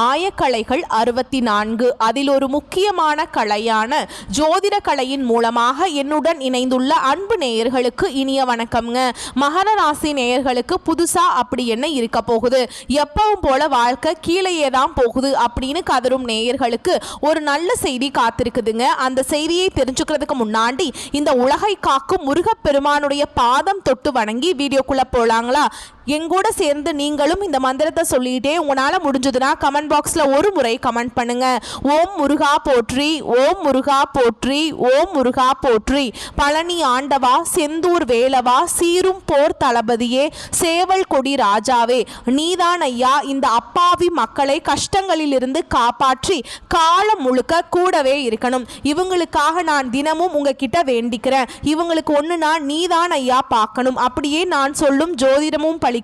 ஆயக்கலைகள் 64. அதில் ஒரு முக்கியமான கலையான ஜோதிட கலையின் மூலமாக என்னுடன் இணைந்துள்ள அன்பு நேயர்களுக்கு இனிய வணக்கம்ங்க. மகர ராசி நேயர்களுக்கு புதுசா அப்படி என்ன இருக்க போகுது, எப்பவும் போல வாழ்க்கை கீழேயே தான் போகுது அப்படின்னு கதரும் நேயர்களுக்கு ஒரு நல்ல செய்தி காத்திருக்குதுங்க. அந்த செய்தியை தெரிஞ்சுக்கிறதுக்கு முன்னாடி இந்த உலகை காக்கும் முருகப்பெருமானுடைய பாதம் தொட்டு வணங்கி வீடியோக்குள்ள போலாங்களா? எங்கூட சேர்ந்து நீங்களும் இந்த மந்திரத்தை சொல்லிட்டே உங்களால முடிஞ்சதுன்னா கமெண்ட் பாக்ஸ்ல ஒரு முறை கமெண்ட் பண்ணுங்க. ஓம் முருகா போற்றி, ஓம் முருகா போற்றி, ஓம் முருகா போற்றி. பழனி ஆண்டவா, செந்தூர் வேலவா, சீரும் போர் தளபதியே, சேவல் கொடி ராஜாவே, நீதான் ஐயா இந்த அப்பாவி மக்களை கஷ்டங்களிலிருந்து காப்பாற்றி காலம் முழுக்க கூடவே இருக்கணும். இவங்களுக்காக நான் தினமும் உங்ககிட்ட வேண்டிக்கிறேன். இவங்களுக்கு ஒண்ணுனா நீதான் ஐயா பார்க்கணும். அப்படியே நான் சொல்லும் ஜோதிடமும் பழிக்க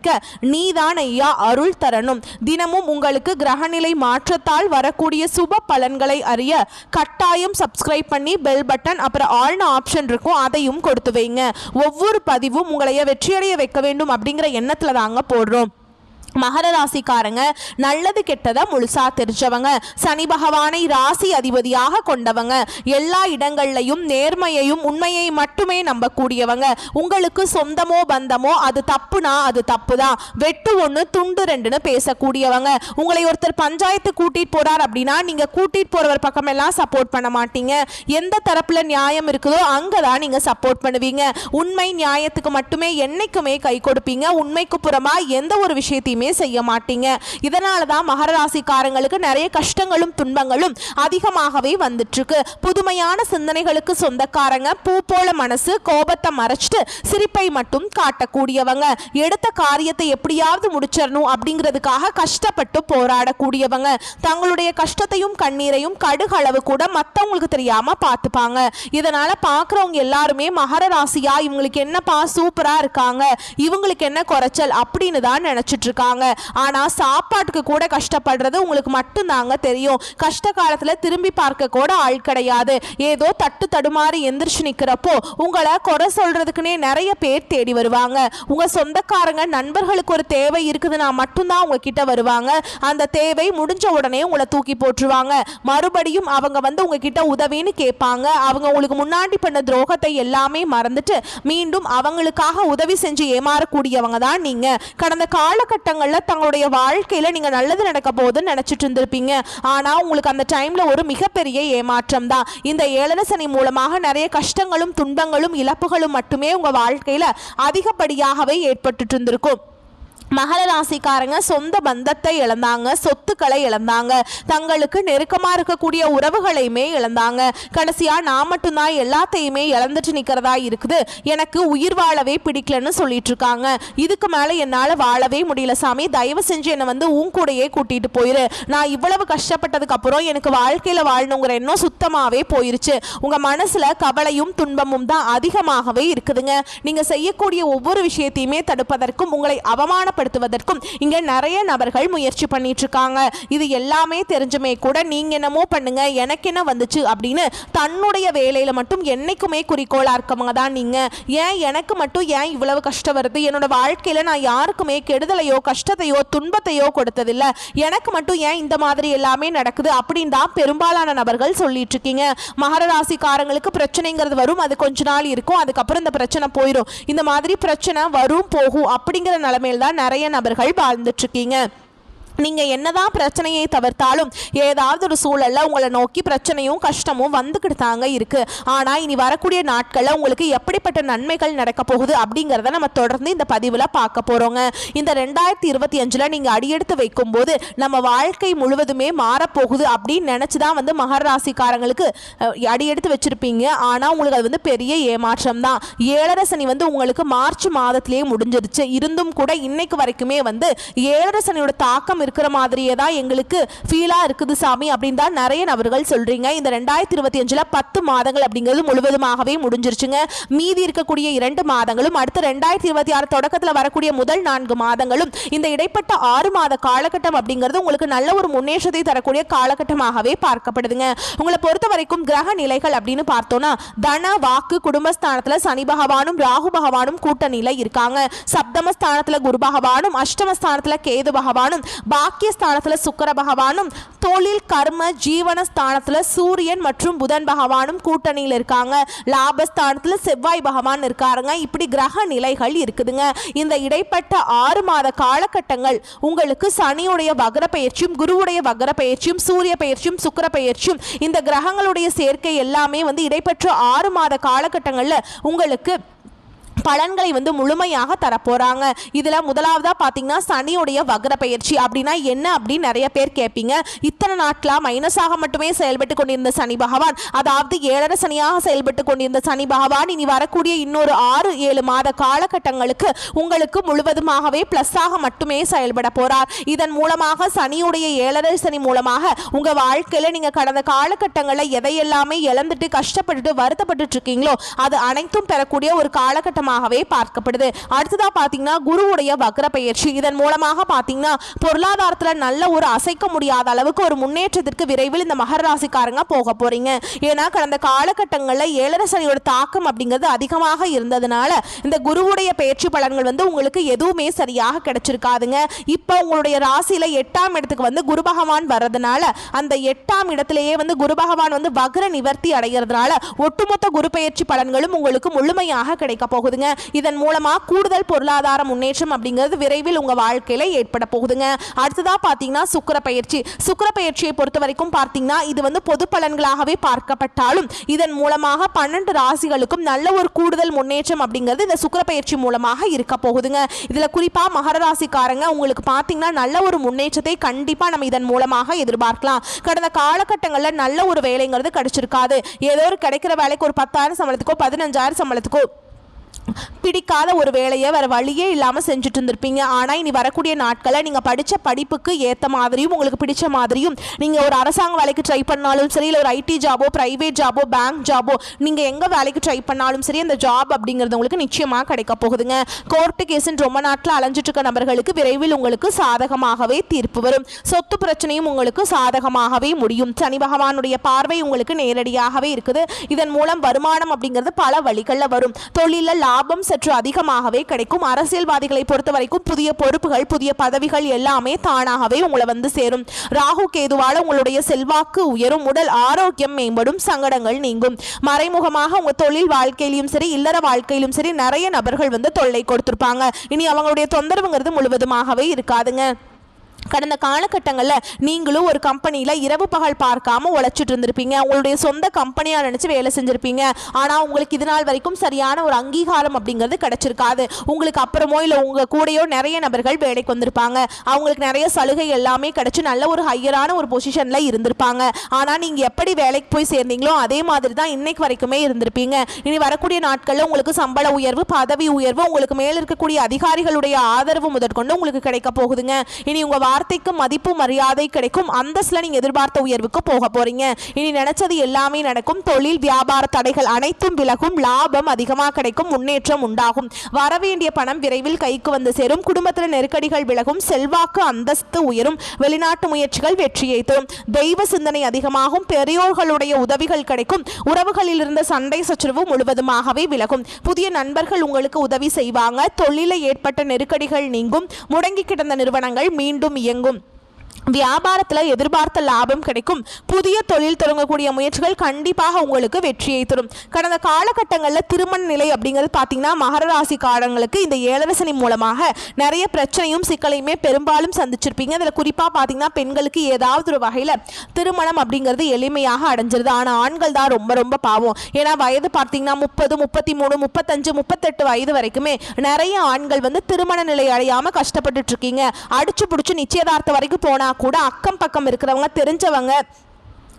நீதான் ஐயா அருள் தரணும். தினமும் உங்களுக்கு கிரகநிலை மாற்றத்தால் வரக்கூடிய சுப பலன்களை அறிய கட்டாயம் சப்ஸ்கிரைப் பண்ணி பெல் பட்டன் அப்புறம் ஆல்ன ஆப்ஷன் இருக்கும், அதையும் கொடுத்து வைங்க. ஒவ்வொரு பதிவும் உங்களைய வெற்றியடைய வைக்க வேண்டும் அப்படிங்கிற எண்ணத்துல தாங்க போடுறோம். மகர ராசிக்காரங்க நல்லது கெட்டதை முழுசா தெரிஞ்சவங்க, சனி பகவானை ராசி அதிபதியாக கொண்டவங்க, எல்லா இடங்கள்லையும் நேர்மையையும் உண்மையை மட்டுமே நம்பக்கூடியவங்க. உங்களுக்கு சொந்தமோ பந்தமோ அது தப்புனா அது தப்பு தான், வெட்டு ஒன்று துண்டு ரெண்டுன்னு பேசக்கூடியவங்க. உங்களை ஒருத்தர் பஞ்சாயத்து கூட்டிட்டு போறார் அப்படின்னா நீங்க கூட்டிட்டு போறவர் பக்கம் எல்லாம் சப்போர்ட் பண்ண மாட்டீங்க. எந்த தரப்புல நியாயம் இருக்குதோ அங்கதான் நீங்க சப்போர்ட் பண்ணுவீங்க. உண்மை நியாயத்துக்கு மட்டுமே என்னைக்குமே கை கொடுப்பீங்க. உண்மைக்கு புறமா எந்த ஒரு விஷயத்தையுமே செய்ய மாட்டீங்க. இதனால தான் மகர ராசிக்காரங்களுக்கு நிறைய கஷ்டங்களும் துன்பங்களும் அதிகமாகவே வந்துட்டு இருக்கு. புதுமையான சிந்தனைகளுக்கு சொந்தக்காரங்க, பூ போல மனசு, கோபத்தை மறைச்சிட்டு சிரிப்பை மட்டும் காட்டக்கூடியவங்க, எடுத்த காரியத்தை எப்படியாவது முடிச்சிடணும் அப்படிங்கிறதுக்காக கஷ்டப்பட்டு போராடக்கூடியவங்க, தங்களுடைய கஷ்டத்தையும் கண்ணீரையும் கடுகளவு கூட மற்றவங்களுக்கு தெரியாம பார்த்துப்பாங்க. இதனால பார்க்குறவங்க எல்லாருமே மகர ராசியா இவங்களுக்கு என்னப்பா சூப்பரா இருக்காங்க, இவங்களுக்கு என்ன குறைச்சல் அப்படின்னு தான் நினைச்சிட்டு இருக்காங்க. ஆனா சாப்பாட்டுக்கு கூட கஷ்டப்படுறது உங்களுக்கு மட்டும்தாங்க தெரியும். கஷ்ட காலத்துல திரும்பி பார்க்க கூட ஆள் கிடையாது. ஏதோ தட்டு தடுமாறி எந்திரிச்சு நிக்கிறப்போ உங்களை குறை சொல்றதுக்குன்னே நிறைய பேர் தேடி வருவாங்க. உங்க சொந்தக்காரங்க நண்பர்களுக்கு ஒரு தேவை இருக்குதுன்னா மட்டும்தான் உங்ககிட்ட வருவாங்க. அந்த தேவை முடிஞ்ச உடனே உங்களை தூக்கி போட்டுருவாங்க. மறுபடியும் அவங்க வந்து உங்ககிட்ட உதவின்னு கேட்பாங்க. அவங்க உங்களுக்கு முன்னாடி பண்ண துரோகத்தை எல்லாமே மறந்துட்டு மீண்டும் அவங்களுக்காக உதவி செஞ்சு ஏமாறக்கூடியவங்க தான் நீங்க. கடந்த காலகட்டங்கள் தங்களுடைய வாழ்க்கையில நீங்க நல்லது நடக்க போகுதுன்னு நினைச்சிட்டு இருந்திருப்பீங்க. ஆனா உங்களுக்கு அந்த டைம்ல ஒரு மிகப்பெரிய ஏமாற்றம் தான். இந்த ஏழரை சனி மூலமாக நிறைய கஷ்டங்களும் துன்பங்களும் இழப்புகளும் மட்டுமே உங்க வாழ்க்கையில அதிகப்படியாகவே ஏற்பட்டு இருந்திருக்கும். மகர ராசிக்காரங்க சொந்த பந்தத்தை இழந்தாங்க, சொத்துக்களை இழந்தாங்க, தங்களுக்கு நெருக்கமா இருக்கக்கூடிய உறவுகளையுமே இழந்தாங்க. கடைசியா நான் மட்டும்தான் எல்லாத்தையுமே இழந்துட்டு நிக்கிறதா இருக்குது, எனக்கு உயிர் வாழவே பிடிக்கலன்னு சொல்லிட்டு இருக்காங்க. இதுக்கு மேல என்னால வாழவே முடியல சாமி, தயவு செஞ்சு என்னை வந்து உன் கூடையே கூட்டிட்டு போயிரு. நான் இவ்வளவு கஷ்டப்பட்டதுக்கு அப்புறம் எனக்கு வாழ்க்கையில வாழணுங்கிற எண்ணம் சுத்தமாவே போயிருச்சு. உங்க மனசுல கவலையும் துன்பமும் தான் அதிகமாகவே இருக்குதுங்க. நீங்க செய்யக்கூடிய ஒவ்வொரு விஷயத்தையுமே தடுப்பதற்கும் உங்களை அவமான படுத்துவதற்கும் இங்க நிறைய நபர்கள் முயற்சி பண்ணிட்டு இருக்காங்க. இது எல்லாமே தெரிஞ்சுமே கூட நீங்க என்னமோ பண்ணுங்க எனக்கு என்ன வந்துச்சு அப்படின்னு தன்னுடைய வேலையில மட்டும் என்னைக்குமே குறிக்கோளா இருக்கவங்க தான் நீங்க. ஏன் எனக்கு மட்டும் ஏன் இவ்வளவு கஷ்டம் வருது, என்னோட வாழ்க்கையில நான் யாருக்குமே கெடுதலையோ கஷ்டத்தையோ துன்பத்தையோ கொடுத்ததில்லை, எனக்கு மட்டும் ஏன் இந்த மாதிரி எல்லாமே நடக்குது அப்படின்னு தான் பெரும்பாலான நபர்கள் சொல்லிட்டு இருக்கீங்க. மகர ராசிக்காரங்களுக்கு பிரச்சனைங்கிறது வரும், அது கொஞ்ச நாள் இருக்கும், அதுக்கப்புறம் இந்த பிரச்சனை போயிடும். இந்த மாதிரி பிரச்சனை வரும் போகும் அப்படிங்கிற நிலைமையில் தான் நிறைய நபர்கள் வாழ்ந்துட்டு இருக்கீங்க. நீங்க என்னதான் பிரச்சனையை தவிர்த்தாலும் ஏதாவது ஒரு சூழல்ல உங்களை நோக்கி பிரச்சனையும் கஷ்டமும் வந்துக்கிட்டு தாங்க இருக்கு. ஆனா இனி வரக்கூடிய நாட்கள்ல உங்களுக்கு எப்படிப்பட்ட நன்மைகள் நடக்க போகுது அப்படிங்கிறத நம்ம தொடர்ந்து இந்த பதிவுல பார்க்க போறோங்க. இந்த 2025ல நீங்க அடியெடுத்து வைக்கும் போது நம்ம வாழ்க்கை முழுவதுமே மாறப்போகுது அப்படின்னு நினைச்சுதான் வந்து மகர ராசிக்காரங்களுக்கு அடியெடுத்து வச்சிருப்பீங்க. ஆனா உங்களுக்கு அது வந்து பெரிய ஏமாற்றம் தான். ஏழரை சனி வந்து உங்களுக்கு மார்ச் மாதத்திலேயே முடிஞ்சிருச்சு. இருந்தும் கூட இன்னைக்கு வரைக்குமே வந்து ஏழரை சனியோட தாக்கம் இருக்கிற மாதிரியே தான் எங்களுக்கு ஃபீலா இருக்குது சாமி அப்படின்னு தான் நிறைய நபர்கள் சொல்றீங்க. இந்த 2025ல 10 மாதங்கள் அப்படிங்கிறது முழுவதுமாகவே முடிஞ்சிருச்சுங்க. மீதி இருக்கக்கூடிய 2 மாதங்களும் அடுத்த 2026 தொடக்கத்தில் வரக்கூடிய முதல் 4 மாதங்களும் இந்த இடைப்பட்ட 6 மாத காலகட்டம் அப்படிங்கிறது உங்களுக்கு நல்ல ஒரு முன்னேற்றத்தை தரக்கூடிய காலகட்டமாகவே பார்க்கப்படுதுங்க. உங்களை பொறுத்த வரைக்கும் கிரக நிலைகள் அப்படின்னு பார்த்தோம்னா தன வாக்கு குடும்பஸ்தானத்துல சனி பகவானும் ராகு பகவானும் கூட்டணியில இருக்காங்க. சப்தமஸ்தானத்துல குரு பகவானும் அஷ்டமஸ்தானத்துல கேது பகவானும் பாக்கியஸ்தானத்துல சுக்கிர பகவானும், தொழில் கர்ம ஜீவன ஸ்தானத்துல சூரியன் மற்றும் புதன் பகவானும் கூட்டணியில் இருக்காங்க. லாபஸ்தானத்துல செவ்வாய் பகவான் இருக்காருங்க. இப்படி கிரக நிலைகள் இருக்குதுங்க. இந்த இடைப்பட்ட 6 மாத காலகட்டங்கள் உங்களுக்கு சனியுடைய வக்ர பெயர்ச்சியும், குருவுடைய வக்ர பெயர்ச்சியும், சூரிய பெயர்ச்சியும், சுக்கிர பெயர்ச்சியும், இந்த கிரகங்களுடைய சேர்க்கை எல்லாமே இடைப்பெற்ற 6 மாத காலகட்டங்களில் உங்களுக்கு பலன்களை முழுமையாக தரப்போறாங்க. இதுல முதலாவதா பாத்தீங்கன்னா சனியுடைய வக்ர பயிற்சி அப்படின்னா என்ன அப்படின்னு நிறைய பேர் கேட்பீங்க. இத்தனை நாட்களா மைனஸாக மட்டுமே செயல்பட்டு கொண்டிருந்த சனி பகவான், அதாவது 7.5 சனியாக செயல்பட்டு கொண்டிருந்த சனி பகவான் இனி வரக்கூடிய இன்னொரு 6-7 மாத காலகட்டங்களுக்கு உங்களுக்கு முழுவதுமாகவே பிளஸ்ஸாக மட்டுமே செயல்பட போறார். இதன் மூலமாக சனியுடைய 7.5 சனி மூலமாக உங்க வாழ்க்கையில நீங்க கடந்த காலகட்டங்களில் எதையெல்லாமே இழந்துட்டு கஷ்டப்பட்டுட்டு வருத்தப்பட்டு இருக்கீங்களோ அது அனைத்தும் பெறக்கூடிய ஒரு காலகட்டம் பார்க்கப்படுது. அடுத்ததா பாத்தீங்கன்னா குருவுடைய வக்ர பெயர்ச்சி. இதன் மூலமாக பாத்தீங்கன்னா பொருளாதாரத்துல நல்ல ஒரு அசைக்க முடியாத அளவுக்கு ஒரு முன்னேற்றத்திற்கு விரைவில் இந்த மகர ராசிக்காரங்க போக போறீங்க. ஏன்னா கடந்த காலகட்டங்களில் 7.5 சனியோட தாக்கம் அப்படிங்கிறது அதிகமாக இருந்ததுனால இந்த குருவுடைய பெயர்ச்சி பலன்கள் உங்களுக்கு எதுவுமே சரியாக கிடைச்சிருக்காதுங்க. இப்போ உங்களுடைய ராசியில 8ஆம் இடத்துக்கு குரு பகவான் வர்றதுனால அந்த 8ஆம் இடத்திலேயே குரு பகவான் வக்ர நிவர்த்தி அடைகிறதுனால ஒட்டுமொத்த குரு பெயர்ச்சி பலன்களும் உங்களுக்கு முழுமையாக கிடைக்க போகுது. இதன் மூலமா கூடுதல் பொருளாதார முன்னேற்றம் அப்படிங்கிறது விரைவில் உங்க வாழ்க்கையில ஏற்பட போகுதுங்க. அடுத்ததா பாத்தீங்கன்னா சுக்கிர பயிற்சி. சுக்கிர பயிற்சியை பொறுத்த வரைக்கும் பார்த்தீங்கன்னா இது பொது பலன்களாகவே பார்க்கப்பட்டாலும் இதன் மூலமாக 12 ராசிகளுக்கும் நல்ல ஒரு கூடுதல் முன்னேற்றம் அப்படிங்கிறது இந்த சுக்கிர பயிற்சி மூலமாக இருக்க போகுதுங்க. இதுல குறிப்பா மகர ராசிக்காரங்க உங்களுக்கு பார்த்தீங்கன்னா நல்ல ஒரு முன்னேற்றத்தை கண்டிப்பா நம்ம இதன் மூலமாக எதிர்பார்க்கலாம். கடந்த காலகட்டங்களில் நல்ல ஒரு வேலைங்கிறது கிடைச்சிருக்காது. ஏதோ ஒரு கிடைக்கிற வேலைக்கு ஒரு 10,000 சம்பளத்துக்கோ 15,000 சம்பளத்துக்கோ பிடிக்காத ஒரு வேலையை வேற வழியே இல்லாமல் செஞ்சுட்டு இருந்திருப்பீங்க. ஆனால் இனி வரக்கூடிய நாட்களில் நீங்கள் படித்த படிப்புக்கு ஏற்ற மாதிரியும் உங்களுக்கு பிடிச்ச மாதிரியும் நீங்கள் ஒரு அரசாங்க வேலைக்கு ட்ரை பண்ணாலும் சரி, இல்லை ஒரு ஐடி ஜாபோ, பிரைவேட் ஜாபோ, பேங்க் ஜாபோ, நீங்கள் எங்கே வேலைக்கு ட்ரை பண்ணாலும் சரி அந்த ஜாப் அப்படிங்கிறது உங்களுக்கு நிச்சயமாக கிடைக்க போகுதுங்க. கோர்ட்டு கேஸுன்னு ரொம்ப நாட்டில் அலைஞ்சிட்டு இருக்க நபர்களுக்கு விரைவில் உங்களுக்கு சாதகமாகவே தீர்ப்பு வரும். சொத்து பிரச்சனையும் உங்களுக்கு சாதகமாகவே முடியும். சனி பகவானுடைய பார்வை உங்களுக்கு நேரடியாகவே இருக்குது. இதன் மூலம் வருமானம் அப்படிங்கிறது பல வழிகளில் வரும். தொழிலில் லாபம் சற்று அதிகமாகவே கிடைக்கும். அரசியல்வாதிகளை பொறுத்த வரைக்கும் புதிய பொறுப்புகள், புதிய பதவிகள் எல்லாமே தானாகவே உங்களை சேரும். ராகு கேதுவால உங்களுடைய செல்வாக்கு உயரும், உடல் ஆரோக்கியம் மேம்படும், சங்கடங்கள் நீங்கும். மறைமுகமாக உங்க தொழில் வாழ்க்கையிலும் சரி, இல்லற வாழ்க்கையிலும் சரி நிறைய நபர்கள் தொல்லை கொடுத்திருப்பாங்க. இனி அவங்களுடைய தொந்தரவுங்கிறது முழுவதுமாகவே இருக்காதுங்க. கடந்த காலகட்டங்களில் நீங்களும் ஒரு கம்பெனியில் இரவு பகல் பார்க்காம உழைச்சிட்டு இருந்திருப்பீங்க. உங்களுடைய சொந்த கம்பெனியாக நினச்சி வேலை செஞ்சுருப்பீங்க. ஆனால் உங்களுக்கு இது நாள் வரைக்கும் சரியான ஒரு அங்கீகாரம் அப்படிங்கிறது கிடைச்சிருக்காது. உங்களுக்கு அப்புறமோ இல்லை உங்கள் கூடயோ நிறைய நபர்கள் வேலைக்கு வந்திருப்பாங்க. அவங்களுக்கு நிறைய சலுகை எல்லாமே கிடைச்சி நல்ல ஒரு ஹையரான ஒரு பொசிஷனில் இருந்திருப்பாங்க. ஆனால் நீங்கள் எப்படி வேலைக்கு போய் சேர்ந்தீங்களோ அதே மாதிரி தான் இன்னைக்கு வரைக்குமே இருந்திருப்பீங்க. இனி வரக்கூடிய நாட்களில் உங்களுக்கு சம்பள உயர்வு, பதவி உயர்வு, உங்களுக்கு மேலே இருக்கக்கூடிய அதிகாரிகளுடைய ஆதரவு முதற்கொண்டு உங்களுக்கு கிடைக்க போகுதுங்க. இனி உங்கள் வார்த்தைக்கு மதிப்பு மரியாதை கிடைக்கும். அந்தஸ்துல நீங்க எதிர்பார்த்த உயர்வுக்கு போக போறீங்க. இனி நினைச்சது எல்லாமே நடக்கும். தொழில் வியாபார தடைகள் அனைத்தும் விலகும். லாபம் அதிகமாக கிடைக்கும். முன்னேற்றம் உண்டாகும். வரவேண்டிய பணம் விரைவில் கைக்கு வந்து சேரும். குடும்பத்தில் நெருக்கடிகள் விலகும். செல்வாக்கு அந்தஸ்து உயரும். வெளிநாட்டு முயற்சிகள் வெற்றியை தரும். தெய்வ சிந்தனை அதிகமாகும். பெரியோர்களுடைய உதவிகள் கிடைக்கும். உறவுகளில் இருந்த சண்டை சச்சரவு முழுவதுமாகவே விலகும். புதிய நண்பர்கள் உங்களுக்கு உதவி செய்வாங்க. தொழிலில் ஏற்பட்ட நெருக்கடிகள் நீங்கும். முடங்கி கிடந்த நிறுவனங்கள் மீண்டும் இயங்கும். வியாபாரத்தில் எதிர்பார்த்த லாபம் கிடைக்கும். புதிய தொழில் தொடங்கக்கூடிய முயற்சிகள் கண்டிப்பாக உங்களுக்கு வெற்றியை தரும். கடந்த காலகட்டங்களில் திருமண நிலை அப்படிங்கிறது பார்த்தீங்கன்னா மகர ராசிக்காரங்களுக்கு இந்த 7.5 சனி மூலமாக நிறைய பிரச்சனையும் சிக்கலையுமே பெரும்பாலும் சந்திச்சிருப்பீங்க. அதில் குறிப்பாக பார்த்தீங்கன்னா பெண்களுக்கு ஏதாவது ஒரு வகையில் திருமணம் அப்படிங்கிறது எளிமையாக அடைஞ்சிருது. ஆனால் ஆண்கள் தான் ரொம்ப ரொம்ப பாவம். ஏன்னா வயது பார்த்தீங்கன்னா 30, 33, 35, 38 வயது வரைக்குமே நிறைய ஆண்கள் திருமண நிலை அடையாமல் கஷ்டப்பட்டுட்டு இருக்கீங்க. அடிச்சு பிடிச்சி நிச்சயதார்த்தம் வரைக்கும் போனா கூட அக்கம் பக்கம் இருக்கிறவங்க, தெரிஞ்சவங்க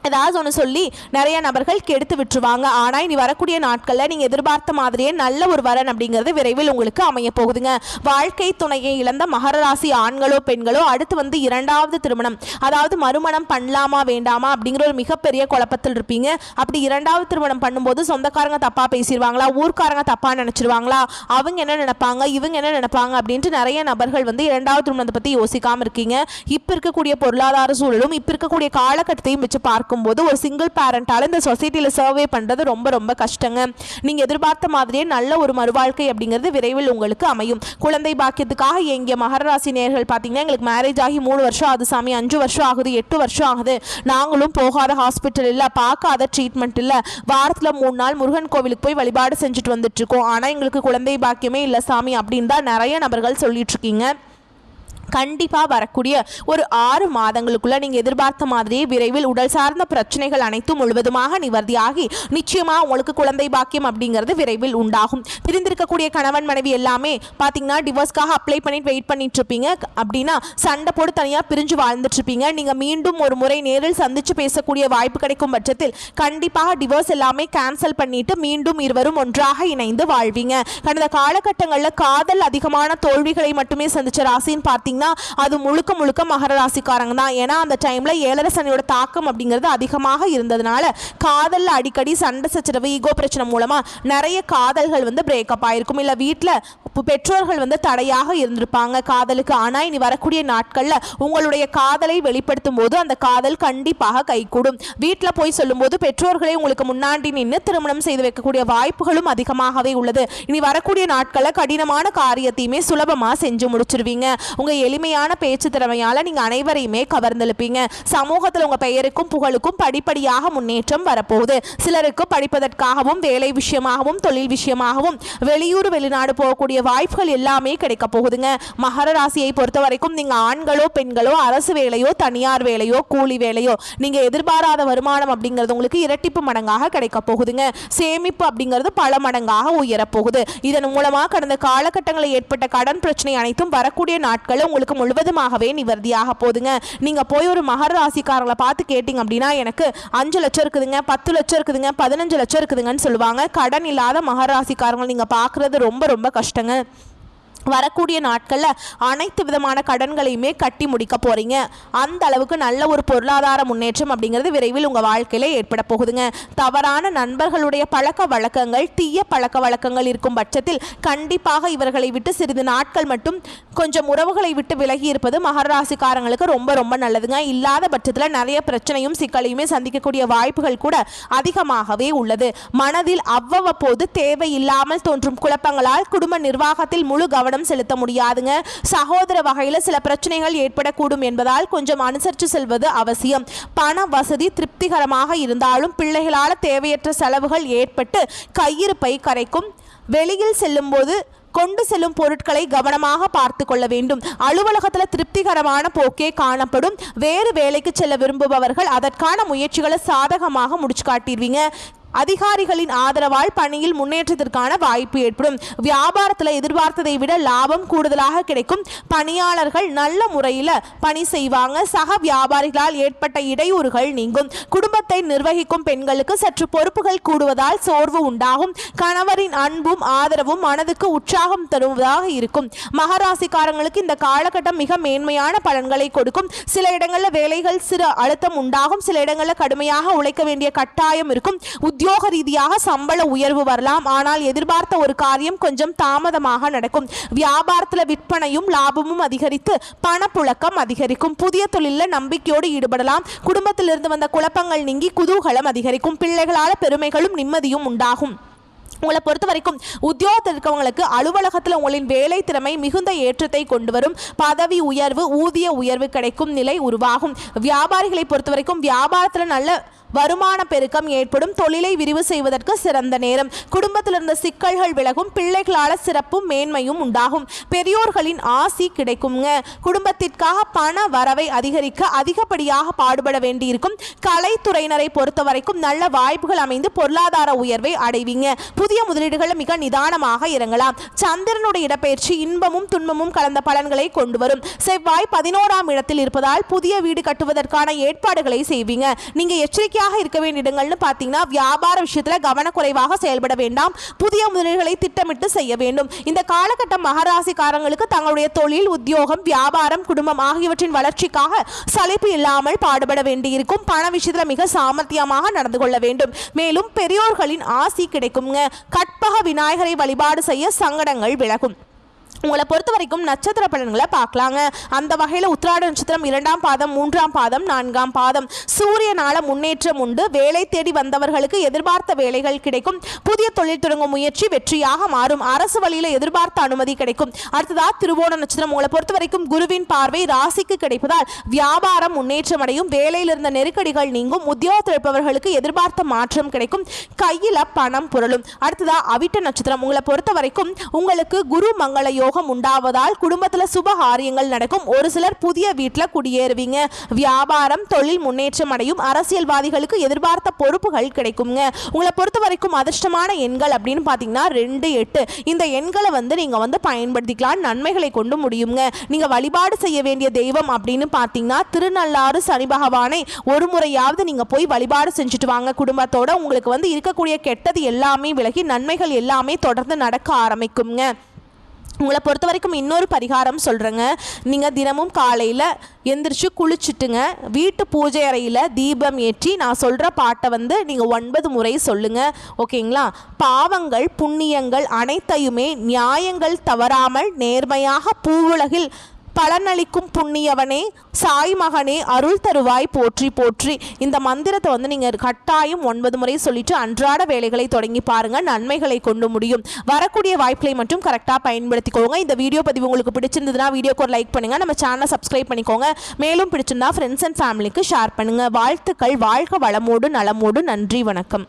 ஏதாவது ஒன்று சொல்லி நிறைய நபர்கள் கெடுத்து விட்டுருவாங்க. ஆனால் இனி வரக்கூடிய நாட்களில் நீங்கள் எதிர்பார்த்த மாதிரியே நல்ல ஒரு வரன் அப்படிங்கிறது விரைவில் உங்களுக்கு அமைய போகுதுங்க. வாழ்க்கை துணையை இழந்த மகர ராசி ஆண்களோ பெண்களோ அடுத்து 2வது திருமணம், அதாவது மறுமணம் பண்ணலாமா வேண்டாமா அப்படிங்கிற ஒரு மிகப்பெரிய குழப்பத்தில் இருப்பீங்க. அப்படி 2வது திருமணம் பண்ணும்போது சொந்தக்காரங்க தப்பாக பேசிடுவாங்களா, ஊர்க்காரங்க தப்பாக நினச்சிருவாங்களா, அவங்க என்ன நினைப்பாங்க, இவங்க என்ன நினைப்பாங்க அப்படின்ட்டு நிறைய நபர்கள் 2வது திருமணத்தை பற்றி யோசிக்காமல் இருக்கீங்க. இப்போ இருக்கக்கூடிய பொருளாதார சூழலும் இப்போ இருக்கக்கூடிய காலகட்டத்தையும் வச்சு பார்க்க பார்க்கும்போது ஒரு சிங்கிள் பேரண்டால் இந்த சொசைட்டியில் சர்வே பண்ணுறது ரொம்ப ரொம்ப கஷ்டங்க. நீங்கள் எதிர்பார்த்த மாதிரியே நல்ல ஒரு மறுவாழ்க்கை அப்படிங்கிறது விரைவில் உங்களுக்கு அமையும். குழந்தை பாக்கியத்துக்காக எங்கிய மகர ராசி நேயர்கள் பார்த்தீங்கன்னா, எங்களுக்கு மேரேஜ் ஆகி 3 வருஷம் ஆகுது சாமி, 5 வருஷம் ஆகுது, 8 வருஷம் ஆகுது, நாங்களும் போகாத ஹாஸ்பிட்டல் இல்லை, பார்க்காத ட்ரீட்மெண்ட் இல்லை, வாரத்தில் 3 நாள் முருகன் கோவிலுக்கு போய் வழிபாடு செஞ்சுட்டு வந்துட்டு இருக்கோம், ஆனால் எங்களுக்கு குழந்தை பாக்கியமே இல்லை சாமி அப்படின்னு தான் நிறைய நபர்கள் சொல்லிட்டு இருக்கீங்க. கண்டிப்பாக வரக்கூடிய ஒரு 6 மாதங்களுக்குள்ள நீங்கள் எதிர்பார்த்த மாதிரியே விரைவில் உடல் சார்ந்த பிரச்சனைகள் அனைத்தும் முழுவதுமாக நிவர்த்தியாகி நிச்சயமாக உங்களுக்கு குழந்தை பாக்கியம் அப்படிங்கிறது விரைவில் உண்டாகும். பிரிந்திருக்கக்கூடிய கணவன் மனைவி எல்லாமே பார்த்தீங்கன்னா டிவோர்ஸ்க்காக அப்ளை பண்ணிட்டு வெயிட் பண்ணிட்டு இருப்பீங்க. அப்படின்னா சண்டை போட்டு தனியாக பிரிஞ்சு வாழ்ந்துட்டு இருப்பீங்க. நீங்கள் மீண்டும் ஒரு முறை நேரில் சந்தித்து பேசக்கூடிய வாய்ப்பு கிடைக்கும் பட்சத்தில் கண்டிப்பாக டிவோர்ஸ் எல்லாமே கேன்சல் பண்ணிட்டு மீண்டும் இருவரும் ஒன்றாக இணைந்து வாழ்வீங்க. கடந்த காலகட்டங்களில் காதல் அதிகமான தோல்விகளை மட்டுமே சந்திச்ச ராசின்னு பார்த்தீங்க, அது முழுக்க முழுக்க மகர ராசிக்காரங்க தான். ஏன்னா அந்த டைம்ல 7 சனியோட தாக்கம் அப்படிங்கிறது அதிகமாக இருந்ததுனால காதல்ல அடிக்கடி சண்டை சச்சரவு ஈகோ பிரச்சனை மூலமா நிறைய காதல்கள் வந்து பிரேக்கப் ஆயிருக்கும். இல்ல வீட்டில் பெற்றோர்கள் வந்து தடையாக இருந்திருப்பாங்க காதலுக்கு. ஆனா இனி வரக்கூடிய நாட்கள்ல உங்களுடைய காதலை வெளிப்படுத்தும் போது அந்த காதல் கண்டிப்பாக கைகூடும். வீட்டில் போய் சொல்லும் போது பெற்றோர்களே உங்களுக்கு முன்னாடி நின்று திருமணம் செய்து வைக்கக்கூடிய வாய்ப்புகளும் அதிகமாகவே உள்ளது. இனி வரக்கூடிய நாட்கள்ல கடினமான காரியத்தையுமே சுலபமா செஞ்சு முடிச்சிருவீங்க. உங்க எளிமையான பேச்சு திறமையால நீங்க அனைவரையுமே கவர்ந்தெழுப்பீங்க. சமூகத்தில் உங்க பெயருக்கும் புகழுக்கும் படிப்படியாக முன்னேற்றம் வரப்போகுது. சிலருக்கு படிப்பதற்காகவும் வேலை விஷயமாகவும் தொழில் விஷயமாகவும் வெளியூர் வெளிநாடு போகக்கூடிய வாய்ப்புகள் எல்லாமே கிடைக்க போகுதுங்க. மகர ராசியை பொறுத்த வரைக்கும் நீங்க ஆண்களோ பெண்களோ அரசு வேலையோ தனியார் வேலையோ கூலி வேலையோ நீங்க எதிர்பாராத வருமானம் அப்படிங்கிறது உங்களுக்கு இரட்டிப்பு மடங்காக கிடைக்க போகுதுங்க. சேமிப்பு அப்படிங்கிறது பல மடங்காக உயரப்போகுது. இதன் மூலமா கடந்த காலகட்டங்களில் ஏற்பட்ட கடன் பிரச்சனை அனைத்தும் வரக்கூடிய நாட்கள் உங்களுக்கு முழுவதுமாகவே நிவர்த்தியாக போகுதுங்க. நீங்க போய் ஒரு மகர ராசிக்காரங்களை பார்த்து கேட்டீங்க அப்படின்னா எனக்கு 5 லட்சம் இருக்குதுங்க, 10 லட்சம் இருக்குதுங்க, 15 லட்சம் இருக்குதுங்கன்னு சொல்லுவாங்க. கடன் இல்லாத மகர ராசிக்காரங்களை நீங்க பார்க்கறது ரொம்ப ரொம்ப கஷ்டங்க. வரக்கூடிய நாட்களில் அனைத்து விதமான கடன்களையுமே கட்டி முடிக்க போகிறீங்க. அந்த அளவுக்கு நல்ல ஒரு பொருளாதார முன்னேற்றம் அப்படிங்கிறது விரைவில் உங்கள் வாழ்க்கையில் ஏற்பட போகுதுங்க. தவறான நண்பர்களுடைய பழக்க வழக்கங்கள் தீய பழக்க வழக்கங்கள் இருக்கும் பட்சத்தில் கண்டிப்பாக இவர்களை விட்டு சிறிது நாட்கள் மட்டும் கொஞ்சம் உறவுகளை விட்டு விலகி இருப்பது மகர ராசிக்காரங்களுக்கு ரொம்ப ரொம்ப நல்லதுங்க. இல்லாத பட்சத்தில் நிறைய பிரச்சனையும் சிக்கலையுமே சந்திக்கக்கூடிய வாய்ப்புகள் கூட அதிகமாகவே உள்ளது. மனதில் அவ்வப்போது தேவையில்லாமல் தோன்றும் குழப்பங்களால் குடும்ப நிர்வாகத்தில் முழு கவனம் செலுத்த முடியாதுங்க. சகோதர வகையில் சில பிரச்சனைகள் ஏற்படக்கூடும் என்பதால் கொஞ்சம் அனுசரித்து செல்வது அவசியம். பண வசதி திருப்திகரமாக இருந்தாலும் பிள்ளைகளால் தேவையற்ற செலவுகள் ஏற்பட்டு கையிருப்பை கரைக்கும். வெளியில் செல்லும் போது கொண்டு செல்லும் பொருட்களை கவனமாக பார்த்து கொள்ள வேண்டும். அலுவலகத்தில் திருப்திகரமான போக்கே காணப்படும். வேறு வேலைக்கு செல்ல விரும்புபவர்கள் அதற்கான முயற்சிகளை சாதகமாக முடிச்சு காட்டிடுவீங்க. அதிகாரிகளின் ஆதரவால் பணியில் முன்னேற்றத்திற்கான வாய்ப்பு ஏற்படும். வியாபாரத்தில் எதிர்பார்த்ததை விட லாபம் கூடுதலாக கிடைக்கும். பணியாளர்கள் நல்ல முறையில் பணி செய்வாங்க. சக வியாபாரிகளால் ஏற்பட்ட இடையூறுகள் நீங்கும். குடும்பத்தை நிர்வகிக்கும் பெண்களுக்கு சற்று பொறுப்புகள் கூடுவதால் சோர்வு உண்டாகும். கணவரின் அன்பும் ஆதரவும் மனதுக்கு உற்சாகம் தருவதாக இருக்கும். மகராசிக்காரங்களுக்கு இந்த காலகட்டம் மிக மேன்மையான பலன்களை கொடுக்கும். சில இடங்களில் வேலைகள் சிறு அழுத்தம் உண்டாகும். சில இடங்களில் கடுமையாக உழைக்க வேண்டிய கட்டாயம் இருக்கும். உத்தியோக ரீதியாக சம்பள உயர்வு வரலாம். ஆனால் எதிர்பார்த்த ஒரு காரியம் கொஞ்சம் தாமதமாக நடக்கும். வியாபாரத்தில் விற்பனையும் லாபமும் அதிகரித்து பணப்புழக்கம் அதிகரிக்கும். புதிய தொழிலில் நம்பிக்கையோடு ஈடுபடலாம். குடும்பத்திலிருந்து வந்த குழப்பங்கள் நீங்கி குதூகலம் அதிகரிக்கும். பிள்ளைகளால் பெருமைகளும் நிம்மதியும் உண்டாகும். உங்களை பொறுத்த வரைக்கும் உத்தியோகத்தில் இருக்கவங்களுக்கு அலுவலகத்தில் உங்களின் வேலை திறமை மிகுந்த ஏற்றத்தை கொண்டு வரும். பதவி உயர்வு ஊதிய உயர்வு கிடைக்கும் நிலை உருவாகும். வியாபாரிகளை பொறுத்த வரைக்கும் வியாபாரத்தில் நல்ல வருமான பெருக்கம் ஏற்படும். தொழிலை விரிவு செய்வதற்கு சிறந்த நேரம். குடும்பத்தில் இருந்த சிக்கல்கள் விலகும். பிள்ளைகளால் சிறப்பும் மேன்மையும் உண்டாகும். பெரியோர்களின் ஆசி கிடைக்குங்க. குடும்பத்திற்காக பண வரவை அதிகரிக்க அதிகப்படியாக பாடுபட வேண்டியிருக்கும். கலைத்துறையினரை பொறுத்த வரைக்கும் நல்ல வாய்ப்புகள் அமைந்து பொருளாதார உயர்வை அடைவீங்க. புதிய முதலீடுகள் மிக நிதானமாக இறங்கலாம். சந்திரனுடைய இடப்பெயர்ச்சி இன்பமும் துன்பமும் கலந்த பலன்களை கொண்டு வரும். செவ்வாய் 11ஆம் இடத்தில் இருப்பதால் புதிய வீடு கட்டுவதற்கான ஏற்பாடுகளை செய்வீங்க. நீங்க எச்சரிக்கை இருக்க வேண்டிய இடங்கள்னு பார்த்தீங்கன்னா வியாபார விஷயத்தில் கவனக்குறைவாக செயல்பட வேண்டாம். புதிய முதலீடுகளை திட்டமிட்டு செய்ய வேண்டும். இந்த காலகட்டம் மகராசிக்காரங்களுக்கு தங்களுடைய தொழில் உத்தியோகம் வியாபாரம் குடும்பம் ஆகியவற்றின் வளர்ச்சிக்காக சலிப்பு இல்லாமல் பாடுபட வேண்டியிருக்கும். பண விஷயத்தில் மிக சாமர்த்தியமாக நடந்து கொள்ள வேண்டும். மேலும் பெரியோர்களின் ஆசி கிடைக்குங்க. கற்பக விநாயகரை வழிபாடு செய்ய சங்கடங்கள் விலகும். உங்களை பொறுத்த வரைக்கும் நட்சத்திர பலன்களை பார்க்கலாங்க. அந்த வகையில் உத்திராட நட்சத்திரம் 2ஆம் பாதம், 3ஆம் பாதம், 4ஆம் பாதம். சூரியனால முன்னேற்றம் உண்டு. வேலை தேடி வந்தவர்களுக்கு எதிர்பார்த்த வேலைகள் கிடைக்கும். புதிய தொழில் தொடங்கும் முயற்சி வெற்றியாக மாறும். அரசு வழியில் எதிர்பார்த்த அனுமதி கிடைக்கும். அடுத்ததா திருவோண நட்சத்திரம். உங்களை பொறுத்த வரைக்கும் குருவின் பார்வை ராசிக்கு கிடைப்பதால் வியாபாரம் முன்னேற்றம் அடையும். வேலையில் இருந்த நெருக்கடிகள் நீங்கும். உத்தியோகத்தில் இருப்பவர்களுக்கு எதிர்பார்த்த மாற்றம் கிடைக்கும். கையில் பணம் புரளும். அடுத்ததா அவிட்ட நட்சத்திரம். உங்களை பொறுத்த வரைக்கும் உங்களுக்கு குரு மங்கள யோகம் உண்டாவதால் குடும்பத்தில் சுப காரியங்கள் நடக்கும். ஒரு சிலர் புதிய வீட்டில் குடியேறுவீங்க. வியாபாரம் தொழில் முன்னேற்றம் அடையும். அரசியல்வாதிகளுக்கு எதிர்பார்த்த பொறுப்புகள் கிடைக்குங்க. உங்களை பொறுத்த வரைக்கும் அதிர்ஷ்டமான எண்கள் அப்படின்னு பார்த்தீங்கன்னா 2, 8. இந்த எண்களை நீங்கள் பயன்படுத்திக்கலாம். நன்மைகளை கொண்டு முடியுங்க. நீங்கள் வழிபாடு செய்ய வேண்டிய தெய்வம் அப்படின்னு பார்த்தீங்கன்னா திருநள்ளாறு சனி பகவானை ஒரு முறையாவது நீங்கள் போய் வழிபாடு செஞ்சுட்டு வாங்க குடும்பத்தோட. உங்களுக்கு இருக்கக்கூடிய கெட்டது எல்லாமே விலகி நன்மைகள் எல்லாமே தொடர்ந்து நடக்க ஆரம்பிக்குங்க. உங்களை பொறுத்த வரைக்கும் இன்னொரு பரிகாரம் சொல்கிறேங்க. நீங்கள் தினமும் காலையில் எந்திரிச்சு குளிச்சுட்டுங்க வீட்டு பூஜை அறையில் தீபம் ஏற்றி நான் சொல்கிற பாட்டை நீங்கள் 9 முறை சொல்லுங்கள். ஓகேங்களா? பாவங்கள் புண்ணியங்கள் அனைத்தையுமே நியாயங்கள் தவறாமல் நேர்மையாக பூவுலகில் பலனளிக்கும் புண்ணியவனே சாய் மகனே அருள் தருவாய் போற்றி போற்றி. இந்த மந்திரத்தை நீங்கள் கட்டாயம் 9 முறை சொல்லிட்டு அன்றாட வேலைகளை தொடங்கி பாருங்கள். நன்மைகளை கொண்டு முடியும். வரக்கூடிய வாய்ப்புகளை மட்டும் கரெக்டாக பயன்படுத்திக்கோங்க. இந்த வீடியோ பதிவு உங்களுக்கு பிடிச்சிருந்ததுன்னா வீடியோக்கு ஒரு லைக் பண்ணுங்கள். நம்ம சேனலை சப்ஸ்கிரைப் பண்ணிக்கோங்க. மேலும் பிடிச்சிருந்தா ஃப்ரெண்ட்ஸ் அண்ட் ஃபேமிலிக்கு ஷேர் பண்ணுங்கள். வாழ்த்துக்கள். வாழ்க வளமோடு நலமோடு. நன்றி, வணக்கம்.